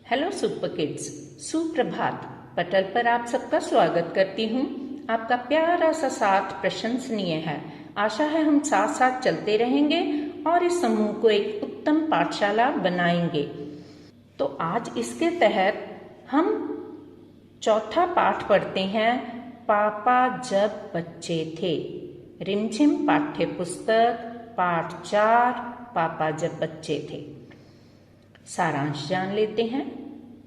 Hello super kids, सुप्रभात। पटल पर आप सबका स्वागत करती हूँ। आपका प्यारा सा साथ प्रशंसनीय है। आशा है हम साथ साथ चलते रहेंगे और इस समूह को एक उत्तम पाठशाला बनाएंगे। तो आज इसके तहत हम चौथा पाठ पढ़ते हैं, पापा जब बच्चे थे। रिमझिम पाठ्य पुस्तक पाठ 4, पापा जब बच्चे थे। सारांश जान लेते हैं।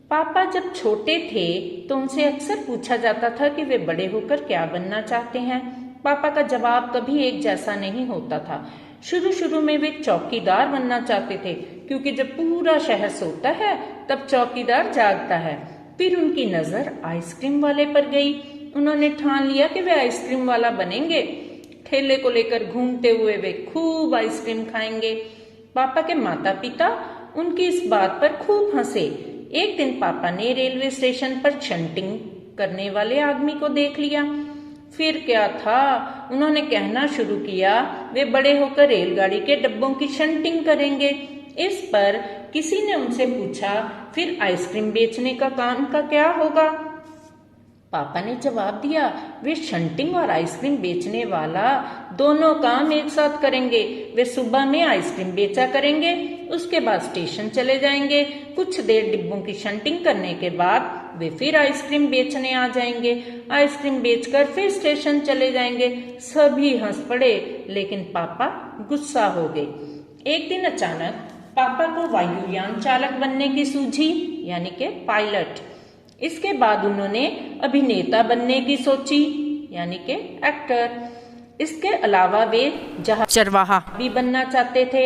पापा जब छोटे थे तो उनसे अक्सर पूछा जाता था कि वे बड़े होकर क्या बनना चाहते हैं। पापा का जवाब कभी एक जैसा नहीं होता था। शुरू शुरू में वे चौकीदार बनना चाहते थे, क्योंकि जब पूरा शहर सोता है तब चौकीदार जागता है। फिर उनकी नजर आइसक्रीम वाले पर गई। उन्होंने ठान लिया कि वे आइसक्रीम वाला बनेंगे। ठेले को लेकर घूमते हुए वे खूब आइसक्रीम खाएंगे। पापा के माता पिता उनकी इस बात पर खूब हंसे। एक दिन पापा ने रेलवे स्टेशन पर शंटिंग करने वाले आदमी को देख लिया। फिर क्या था, उन्होंने कहना शुरू किया वे बड़े होकर रेलगाड़ी के डब्बों की शंटिंग करेंगे। इस पर किसी ने उनसे पूछा, फिर आइसक्रीम बेचने का काम का क्या होगा? पापा ने जवाब दिया, वे शंटिंग और आइसक्रीम बेचने वाला दोनों काम एक साथ करेंगे। वे सुबह में आइसक्रीम बेचा करेंगे, उसके बाद स्टेशन चले जाएंगे। कुछ देर डिब्बों की शंटिंग करने के बाद वे फिर आइसक्रीम बेचने आ जाएंगे। आइसक्रीम बेचकर फिर स्टेशन चले जाएंगे। सभी हंस पड़े, लेकिन पापा गुस्सा हो गए। एक दिन अचानक पापा को वायुयान चालक बनने की सूझी, यानी कि पायलट। इसके बाद उन्होंने अभिनेता बनने की सोची, यानी कि एक्टर। इसके अलावा वे जहाज चरवाहा भी बनना चाहते थे।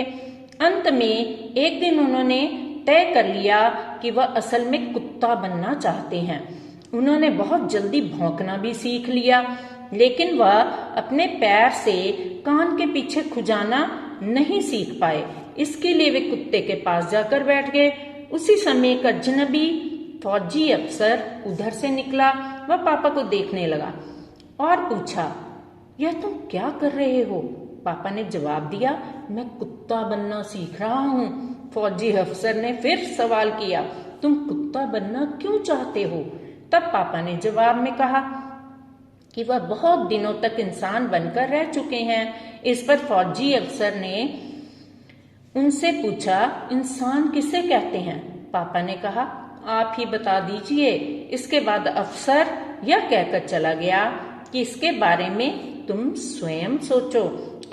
अंत में एक दिन उन्होंने तय कर लिया कि वह असल में कुत्ता बनना चाहते हैं। उन्होंने बहुत जल्दी भौंकना भी सीख लिया, लेकिन वह अपने पैर से कान के पीछे खुजाना नहीं सीख पाए। इसके लिए वे कुत्ते के पास जाकर बैठ गए। उसी समय एक अजनबी फौजी अफसर उधर से निकला। वह पापा को देखने लगा और पूछा, यह तुम क्या कर रहे हो? पापा ने जवाब दिया, मैं कुत्ता बनना सीख रहा हूँ। फौजी अफसर ने फिर सवाल किया, तुम कुत्ता बनना क्यों चाहते हो? तब पापा ने जवाब में कहा कि वह बहुत दिनों तक इंसान बनकर रह चुके हैं। इस पर फौजी अफसर ने उनसे पूछा, इंसान किसे कहते हैं? पापा ने कहा, आप ही बता दीजिए। इसके बाद अफसर यह कहकर चला गया कि इसके बारे में तुम स्वयं सोचो।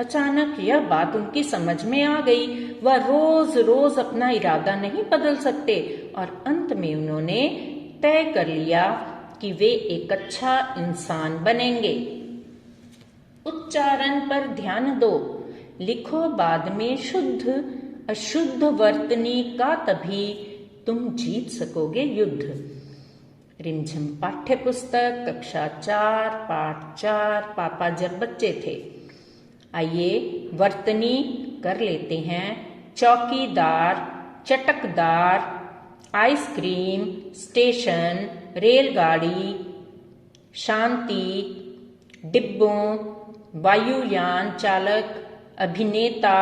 अचानक यह बात उनकी समझ में आ गई। वह रोज रोज अपना इरादा नहीं बदल सकते और अंत में उन्होंने तय कर लिया कि वे एक अच्छा इंसान बनेंगे। उच्चारण पर ध्यान दो। लिखो बाद में शुद्ध अशुद्ध वर्तनी का, तभी तुम जीत सकोगे युद्ध। रिमझिम पाठ्य पुस्तक कक्षा 4 पाठ 4, पापा जब बच्चे थे। आइए वर्तनी कर लेते हैं। चौकीदार, चटकदार, आइसक्रीम, स्टेशन, रेलगाड़ी, शांति, डिब्बों, वायुयान चालक, अभिनेता,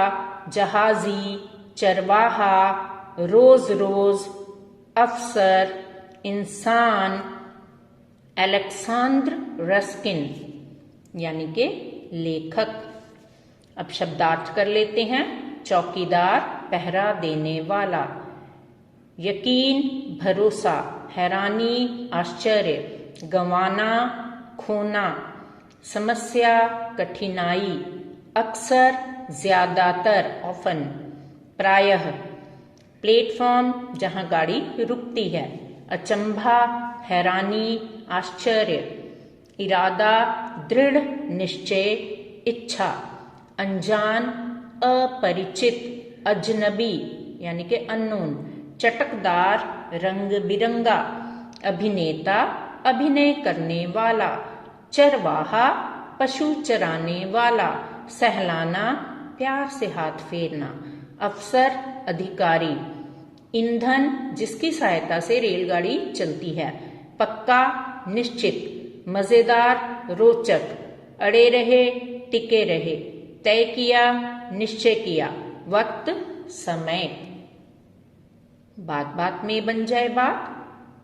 जहाजी, चरवाहा, रोज रोज, अफसर, इंसान, अलेक्जेंडर रस्किन, यानी के लेखक। अब शब्दार्थ कर लेते हैं। चौकीदार, पहरा देने वाला। यकीन, भरोसा, हैरानी, आश्चर्य, गंवाना, खोना, समस्या, कठिनाई, अक्सर, ज्यादातर, ऑफन, प्रायः, प्लेटफॉर्म जहां गाड़ी रुकती है, अचंभा, हैरानी, आश्चर्य, इरादा, दृढ़ निश्चय, इच्छा, अनजान, अपरिचित, अजनबी यानी कि अननोन, चटकदार, रंग बिरंगा, अभिनेता, अभिनय करने वाला, चरवाहा, पशु चराने वाला, सहलाना, प्यार से हाथ फेरना, अफसर, अधिकारी, ईंधन जिसकी सहायता से रेलगाड़ी चलती है, पक्का, निश्चित, मजेदार, रोचक, अड़े रहे, टिके रहे, तय किया, निश्चय किया, वक्त, समय। बात बात में बन जाए बात।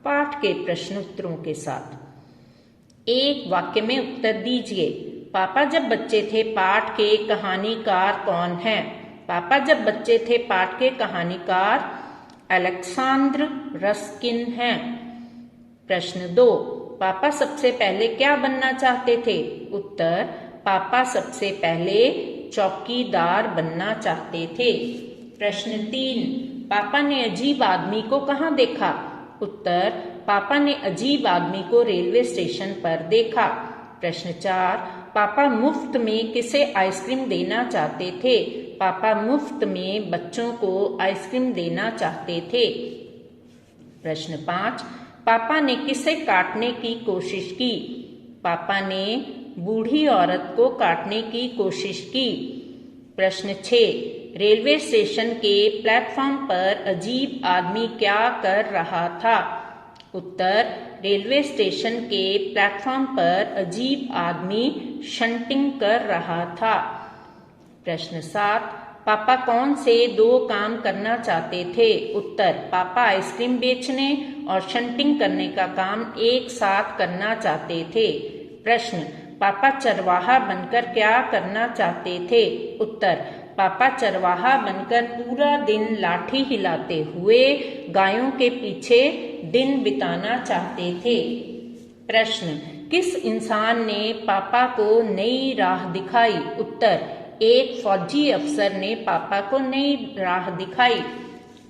पाठ के प्रश्न उत्तरों के साथ एक वाक्य में उत्तर दीजिए। पापा जब बच्चे थे पाठ के कहानीकार कौन हैं? पापा जब बच्चे थे पाठ के कहानीकार अलेक्सांद्र रस्किन हैं। प्रश्न 2, पापा सबसे पहले क्या बनना चाहते थे? उत्तर, पापा सबसे पहले चौकीदार बनना चाहते थे। प्रश्न 3, पापा ने अजीब आदमी को कहाँ देखा? उत्तर, पापा ने अजीब आदमी को रेलवे स्टेशन पर देखा। प्रश्न 4, पापा मुफ्त में किसे आइसक्रीम देना चाहते थे? पापा मुफ्त में बच्चों को आइसक्रीम देना चाहते थे। प्रश्न 5, पापा ने किसे काटने की कोशिश की? पापा ने बूढ़ी औरत को काटने की कोशिश की। प्रश्न 6, रेलवे स्टेशन के प्लेटफॉर्म पर अजीब आदमी क्या कर रहा था? उत्तर, रेलवे स्टेशन के प्लेटफॉर्म पर अजीब आदमी शंटिंग कर रहा था। प्रश्न 7, पापा कौन से 2 काम करना चाहते थे? उत्तर, पापा आइसक्रीम बेचने और शंटिंग करने का काम एक साथ करना चाहते थे। प्रश्न, पापा चरवाहा बनकर क्या करना चाहते थे? उत्तर, पापा चरवाहा बनकर पूरा दिन लाठी हिलाते हुए गायों के पीछे दिन बिताना चाहते थे। प्रश्न, किस इंसान ने पापा को नई राह दिखाई? उत्तर, एक फौजी अफसर ने पापा को नई राह दिखाई।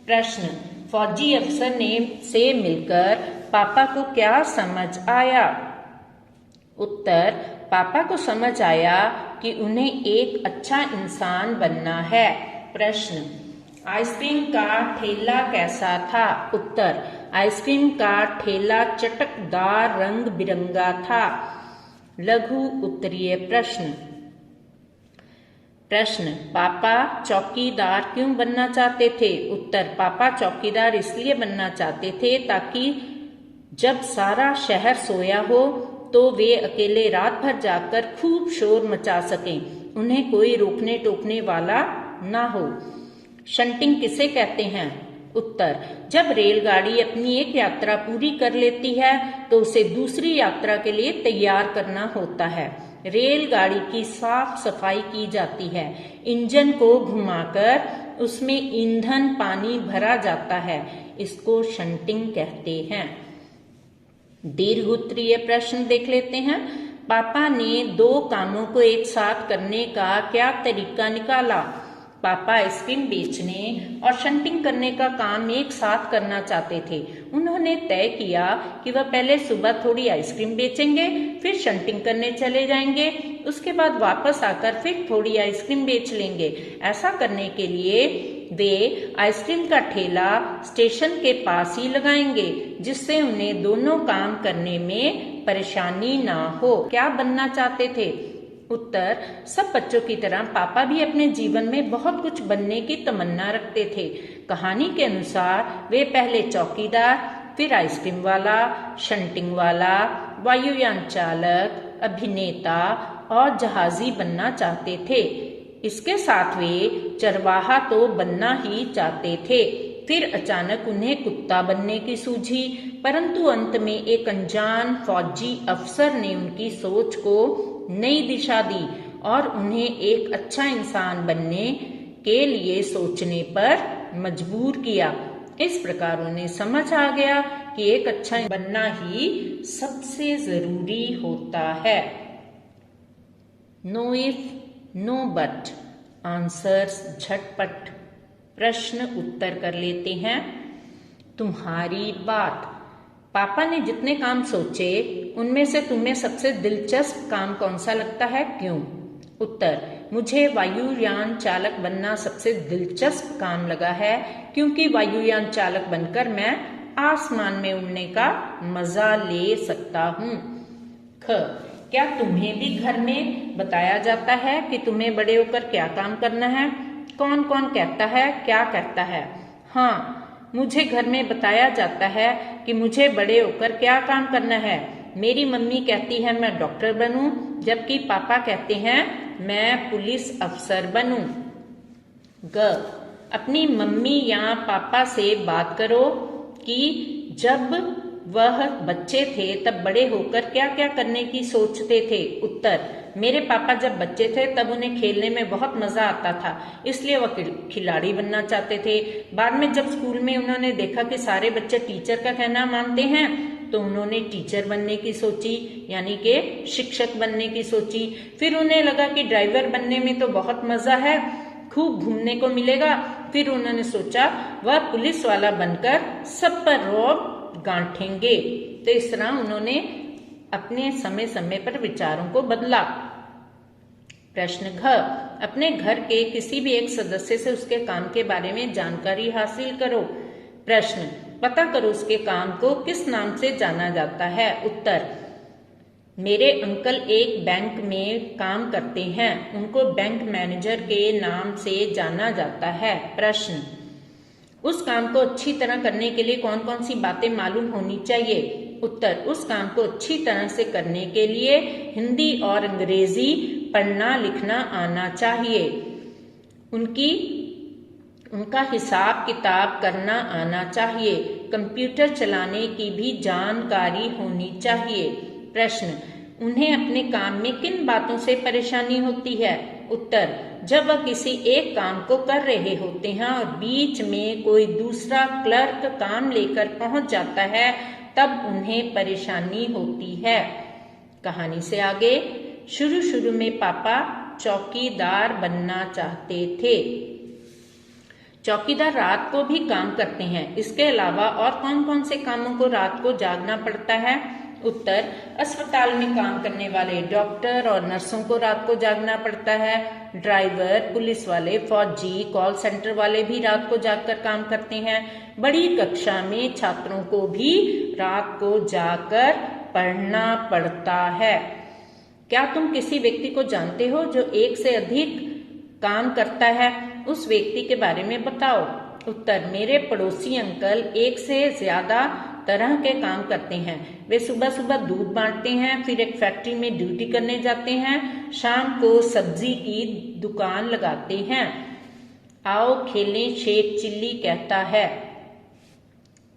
प्रश्न, फौजी अफसर ने से मिलकर पापा को क्या समझ आया? उत्तर, पापा को समझ आया कि उन्हें एक अच्छा इंसान बनना है। प्रश्न, आइसक्रीम का ठेला कैसा था? उत्तर, आइसक्रीम का ठेला चटकदार रंग बिरंगा था। लघु उत्तरीय प्रश्न। प्रश्न, पापा चौकीदार क्यों बनना चाहते थे? उत्तर, पापा चौकीदार इसलिए बनना चाहते थे ताकि जब सारा शहर सोया हो तो वे अकेले रात भर जाकर खूब शोर मचा सकें, उन्हें कोई रोकने टोकने वाला ना हो। शंटिंग किसे कहते हैं? उत्तर, जब रेलगाड़ी अपनी एक यात्रा पूरी कर लेती है तो उसे दूसरी यात्रा के लिए तैयार करना होता है। रेलगाड़ी की साफ सफाई की जाती है, इंजन को घुमाकर उसमें ईंधन पानी भरा जाता है, इसको शंटिंग कहते हैं। दीर्घ उत्तरीय प्रश्न देख लेते हैं। पापा ने 2 कामों को एक साथ करने का क्या तरीका निकाला? पापा आइसक्रीम बेचने और शंटिंग करने का काम एक साथ करना चाहते थे। उन्होंने तय किया कि वह पहले सुबह थोड़ी आइसक्रीम बेचेंगे, फिर शंटिंग करने चले जाएंगे, उसके बाद वापस आकर फिर थोड़ी आइसक्रीम बेच लेंगे। ऐसा करने के लिए वे आइसक्रीम का ठेला स्टेशन के पास ही लगाएंगे, जिससे उन्हें दोनों काम करने में परेशानी ना हो। क्या बनना चाहते थे? उत्तर, सब बच्चों की तरह पापा भी अपने जीवन में बहुत कुछ बनने की तमन्ना रखते थे। कहानी के अनुसार वे पहले चौकीदार, फिर आइसक्रीम वाला, शंटिंग वाला, वायुयान चालक, अभिनेता और जहाजी बनना चाहते थे। इसके साथ वे चरवाहा तो बनना ही चाहते थे। फिर अचानक उन्हें कुत्ता बनने की सूझी, परंतु अंत में एक अनजान फौजी अफसर ने उनकी सोच को नई दिशा दी और उन्हें एक अच्छा इंसान बनने के लिए सोचने पर मजबूर किया। इस प्रकार उन्हें समझ आ गया कि एक अच्छा बनना ही सबसे जरूरी होता है। No if, no but, answers झटपट। प्रश्न उत्तर कर लेते हैं। तुम्हारी बात। पापा ने जितने काम सोचे उनमें से तुम्हें सबसे दिलचस्प काम कौन सा लगता है, क्यों? उत्तर, मुझे वायुयान चालक बनना सबसे दिलचस्प काम लगा है, क्योंकि वायुयान चालक बनकर मैं आसमान में उड़ने का मजा ले सकता हूँ। ख, क्या तुम्हें भी घर में बताया जाता है कि तुम्हें बड़े होकर क्या काम करना है? कौन कौन कहता है, क्या कहता है? हाँ, मुझे घर में बताया जाता है कि मुझे बड़े होकर क्या काम करना है। मेरी मम्मी कहती है मैं डॉक्टर बनूं, जबकि पापा कहते हैं मैं पुलिस अफसर बनूं। ग, अपनी मम्मी या पापा से बात करो कि जब वह बच्चे थे तब बड़े होकर क्या क्या करने की सोचते थे। उत्तर, मेरे पापा जब बच्चे थे तब उन्हें खेलने में बहुत मजा आता था, इसलिए वह खिलाड़ी बनना चाहते थे। बाद में जब स्कूल में उन्होंने देखा कि सारे बच्चे टीचर का कहना मानते हैं तो उन्होंने टीचर बनने की सोची, यानी कि शिक्षक बनने की सोची। फिर उन्हें लगा कि ड्राइवर बनने में तो बहुत मजा है, खूब घूमने को मिलेगा। फिर उन्होंने सोचा वह पुलिस वाला बनकर सब पर रौब गांठेंगे। तो इस तरह उन्होंने अपने समय समय पर विचारों को बदला। प्रश्न घ, अपने घर के किसी भी एक सदस्य से उसके काम के बारे में जानकारी हासिल करो। प्रश्न, पता करो उसके काम को किस नाम से जाना जाता है। उत्तर, मेरे अंकल एक बैंक में काम करते हैं, उनको बैंक मैनेजर के नाम से जाना जाता है। प्रश्न, उस काम को अच्छी तरह करने के लिए कौन कौन सी बातें मालूम होनी चाहिए। उत्तर, उस काम को अच्छी तरह से करने के लिए हिंदी और अंग्रेजी पढ़ना लिखना आना चाहिए, उनका हिसाब किताब करना आना चाहिए, कंप्यूटर चलाने की भी जानकारी होनी चाहिए। प्रश्न, उन्हें अपने काम में किन बातों से परेशानी होती है। उत्तर, जब वह किसी एक काम को कर रहे होते हैं और बीच में कोई दूसरा क्लर्क काम लेकर पहुंच जाता है तब उन्हें परेशानी होती है। कहानी से आगे, शुरू में पापा चौकीदार बनना चाहते थे। चौकीदार रात को भी काम करते हैं, इसके अलावा और कौन कौन से कामों को रात को जागना पड़ता है। उत्तर, अस्पताल में काम करने वाले डॉक्टर और नर्सों को रात को जागना पड़ता है। ड्राइवर, पुलिस वाले, फौजी, कॉल सेंटर वाले भी रात को जागकर काम करते हैं। बड़ी कक्षा में छात्रों को भी रात को जाकर पढ़ना पड़ता है। क्या तुम किसी व्यक्ति को जानते हो जो एक से अधिक काम करता है? उस व्यक्ति के बारे में बताओ। उत्तर, मेरे पड़ोसी अंकल एक से ज्यादा तरह के काम करते हैं। वे सुबह सुबह दूध बांटते हैं, फिर एक फैक्ट्री में ड्यूटी करने जाते हैं, शाम को सब्जी की दुकान लगाते हैं। आओ खेलें, शेख चिल्ली कहता है।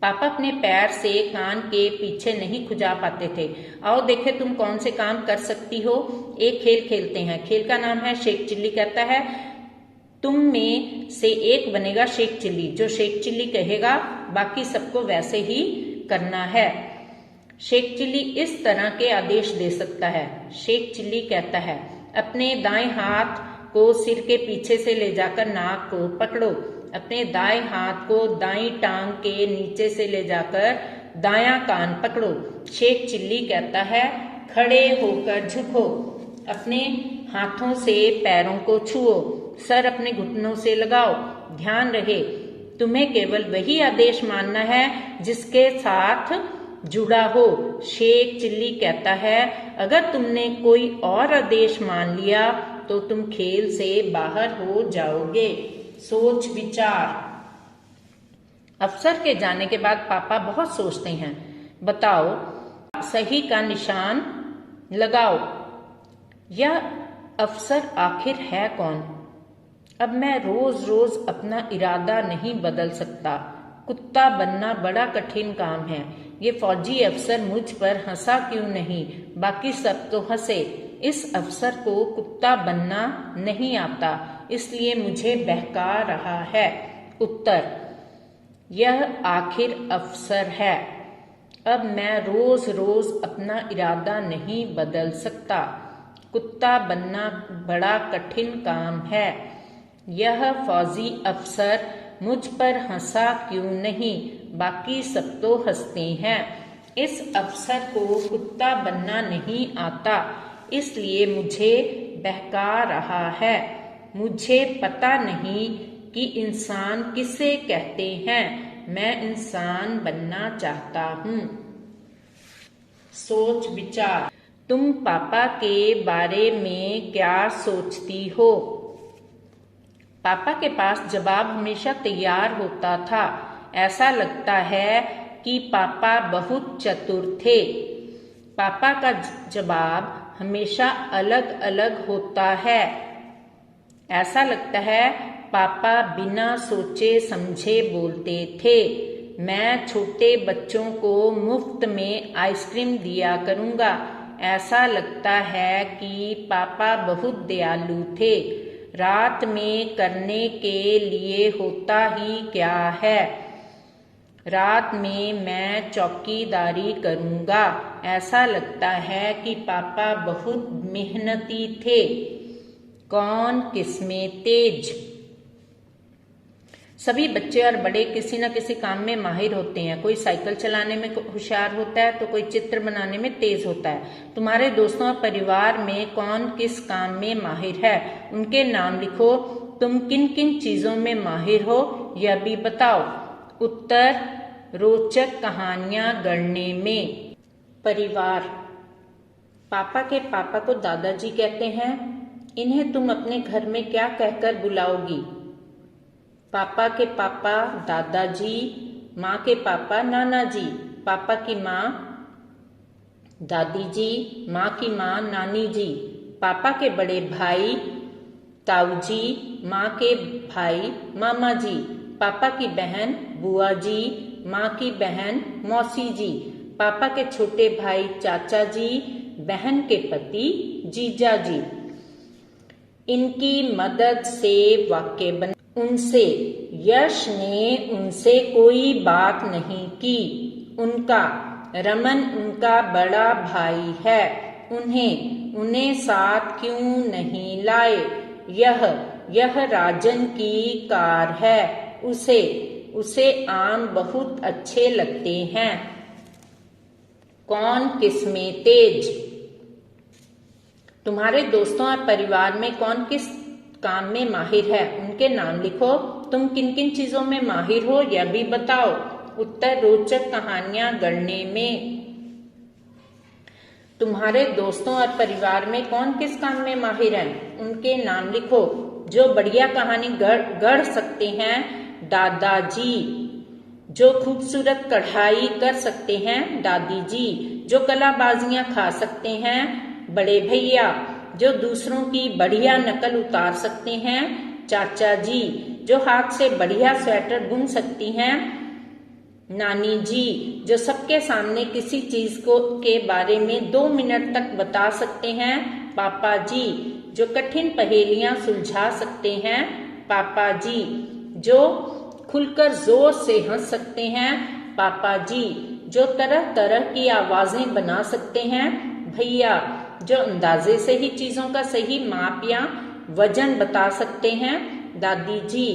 पापा अपने पैर से कान के पीछे नहीं खुजा पाते थे। आओ देखे तुम कौन से काम कर सकती हो। एक खेल खेलते हैं, खेल का नाम है शेख चिल्ली कहता है। तुम में से एक बनेगा शेख चिल्ली, जो शेख चिल्ली कहेगा बाकी सबको वैसे ही करना है। शेख चिल्ली इस तरह के आदेश दे सकता है। शेख चिल्ली कहता है, अपने दाएं हाथ को सिर के पीछे से ले जाकर नाक को पकड़ो, अपने दाएं हाथ को दाईं टांग के नीचे से ले जाकर दायां कान पकड़ो। शेख चिल्ली कहता है, खड़े होकर झुको, अपने हाथों से पैरों को छुओ, सर अपने घुटनों से लगाओ। ध्यान रहे, तुम्हें केवल वही आदेश मानना है जिसके साथ जुड़ा हो। शेख चिल्ली कहता है, अगर तुमने कोई और आदेश मान लिया तो तुम खेल से बाहर हो जाओगे। सोच विचार। अफसर के जाने के बाद पापा बहुत सोचते हैं। बताओ, सही का निशान लगाओ। यह अफसर आखिर है कौन? अब मैं रोज रोज अपना इरादा नहीं बदल सकता। कुत्ता बनना बड़ा कठिन काम है। ये फौजी अफसर मुझ पर हंसा क्यों नहीं? बाकी सब तो हंसे। इस अफसर को कुत्ता बनना नहीं आता, इसलिए मुझे बहका रहा है। उत्तर, यह आखिर अफसर है। अब मैं रोज रोज अपना इरादा नहीं बदल सकता। कुत्ता बनना बड़ा कठिन काम है। यह फौजी अफसर मुझ पर हंसा क्यों नहीं? बाकी सब तो हंसते हैं। इस अफसर को कुत्ता बनना नहीं आता, इसलिए मुझे बहका रहा है। मुझे पता नहीं कि इंसान किसे कहते हैं। मैं इंसान बनना चाहता हूँ। सोच विचार। तुम पापा के बारे में क्या सोचती हो? पापा के पास जवाब हमेशा तैयार होता था। ऐसा लगता है कि पापा बहुत चतुर थे। पापा का जवाब हमेशा अलग अलग होता है। ऐसा लगता है पापा बिना सोचे समझे बोलते थे। मैं छोटे बच्चों को मुफ्त में आइसक्रीम दिया करूँगा। ऐसा लगता है कि पापा बहुत दयालु थे। रात में करने के लिए होता ही क्या है? रात में मैं चौकीदारी करूँगा। ऐसा लगता है कि पापा बहुत मेहनती थे। कौन किसमें तेज? सभी बच्चे और बड़े किसी न किसी काम में माहिर होते हैं। कोई साइकिल चलाने में होशियार होता है तो कोई चित्र बनाने में तेज होता है। तुम्हारे दोस्तों और परिवार में कौन किस काम में माहिर है? उनके नाम लिखो। तुम किन किन चीजों में माहिर हो यह भी बताओ। उत्तर: रोचक कहानियां गढ़ने में। परिवार: पापा के पापा को दादाजी कहते हैं। इन्हें तुम अपने घर में क्या कहकर बुलाओगी? पापा के पापा दादाजी, माँ के पापा नाना जी, पापा की माँ दादी जी, माँ की माँ नानी जी, पापा के बड़े भाई ताऊ जी, माँ के भाई मामा जी, पापा की बहन बुआ जी, माँ की बहन मौसी जी, पापा के छोटे भाई चाचा जी, बहन के पति जीजा जी। इनकी मदद से वाक्य बना। उनसे: यश ने उनसे कोई बात नहीं की। उनका: रमन उनका बड़ा भाई है। उन्हें साथ क्यों नहीं लाए? यह राजन की कार है। उसे आम बहुत अच्छे लगते हैं। कौन किसमें तेज? तुम्हारे दोस्तों और परिवार में कौन किस काम में माहिर है? उनके नाम लिखो। तुम किन किन चीजों में माहिर हो यह भी बताओ। उत्तर: रोचक कहानियां गढ़ने में। तुम्हारे दोस्तों और परिवार में कौन किस काम में माहिर है? उनके नाम लिखो। जो बढ़िया कहानी गढ़ सकते हैं दादाजी। जो खूबसूरत कढ़ाई कर सकते हैं दादी जी। जो कलाबाजियां खा सकते हैं बड़े भैया। जो दूसरों की बढ़िया नकल उतार सकते हैं चाचा जी। जो हाथ से बढ़िया स्वेटर बुन सकती हैं नानी जी। जो सबके सामने किसी चीज के बारे में 2 मिनट तक बता सकते हैं पापा जी। जो कठिन पहेलियां सुलझा सकते हैं पापा जी। जो खुलकर जोर से हंस सकते हैं पापा जी। जो तरह तरह की आवाजें बना सकते हैं भैया। जो अंदाजे से ही चीजों का सही माप या वजन बता सकते हैं दादी जी।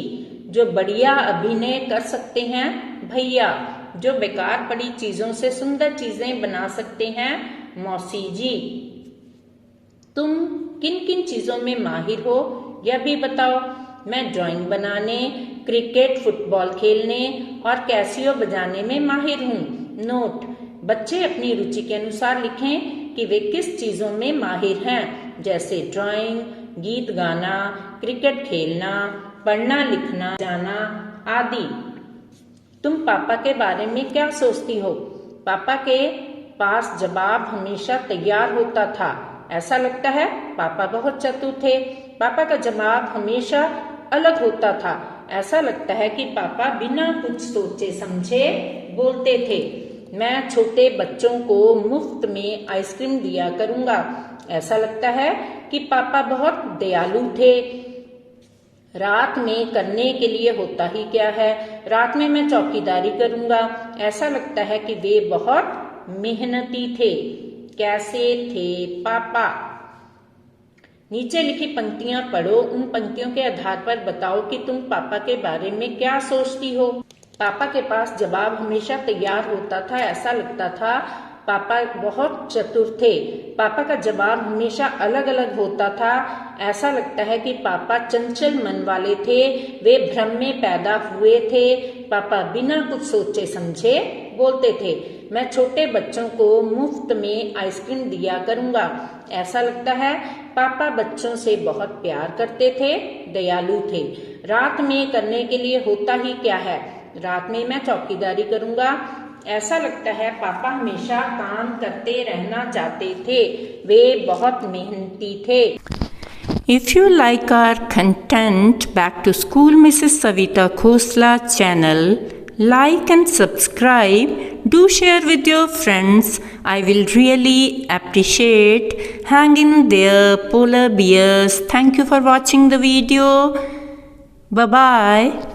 जो बढ़िया अभिनय कर सकते हैं भैया। जो बेकार पड़ी चीजों से सुंदर चीजें बना सकते हैं मौसी जी। तुम किन किन चीजों में माहिर हो यह भी बताओ। मैं ड्राइंग बनाने, क्रिकेट, फुटबॉल खेलने और कैसियो बजाने में माहिर हूँ। नोट: बच्चे अपनी रुचि के अनुसार लिखें कि वे किस चीजों में माहिर हैं, जैसे ड्राइंग, गीत गाना, क्रिकेट खेलना, पढ़ना लिखना जाना आदि। तुम पापा के बारे में क्या सोचती हो? पापा के पास जवाब हमेशा तैयार होता था। ऐसा लगता है पापा बहुत चतुर थे। पापा का जवाब हमेशा अलग होता था। ऐसा लगता है कि पापा बिना कुछ सोचे समझे बोलते थे। मैं छोटे बच्चों को मुफ्त में आइसक्रीम दिया करूँगा। ऐसा लगता है कि पापा बहुत दयालु थे। रात में करने के लिए होता ही क्या है? रात में मैं चौकीदारी करूँगा। ऐसा लगता है कि वे बहुत मेहनती थे। कैसे थे पापा? नीचे लिखी पंक्तियां पढ़ो। उन पंक्तियों के आधार पर बताओ कि तुम पापा के बारे में क्या सोचती हो। पापा के पास जवाब हमेशा तैयार होता था। ऐसा लगता था पापा बहुत चतुर थे। पापा का जवाब हमेशा अलग अलग होता था। ऐसा लगता है कि पापा चंचल मन वाले थे। वे भ्रम में पैदा हुए थे। पापा बिना कुछ सोचे समझे बोलते थे। मैं छोटे बच्चों को मुफ्त में आइसक्रीम दिया करूँगा। ऐसा लगता है पापा बच्चों से बहुत प्यार करते थे, दयालु थे। रात में करने के लिए होता ही क्या है? रात में मैं चौकीदारी करूँगा। ऐसा लगता है पापा हमेशा काम करते रहना चाहते थे। वे बहुत मेहनती थे। If you like our content, Back to School Mrs. Savita Khosla channel, like and subscribe. Do share with your friends. I will really appreciate. Hang in there, polar bears. Thank you for watching the video. Bye-bye.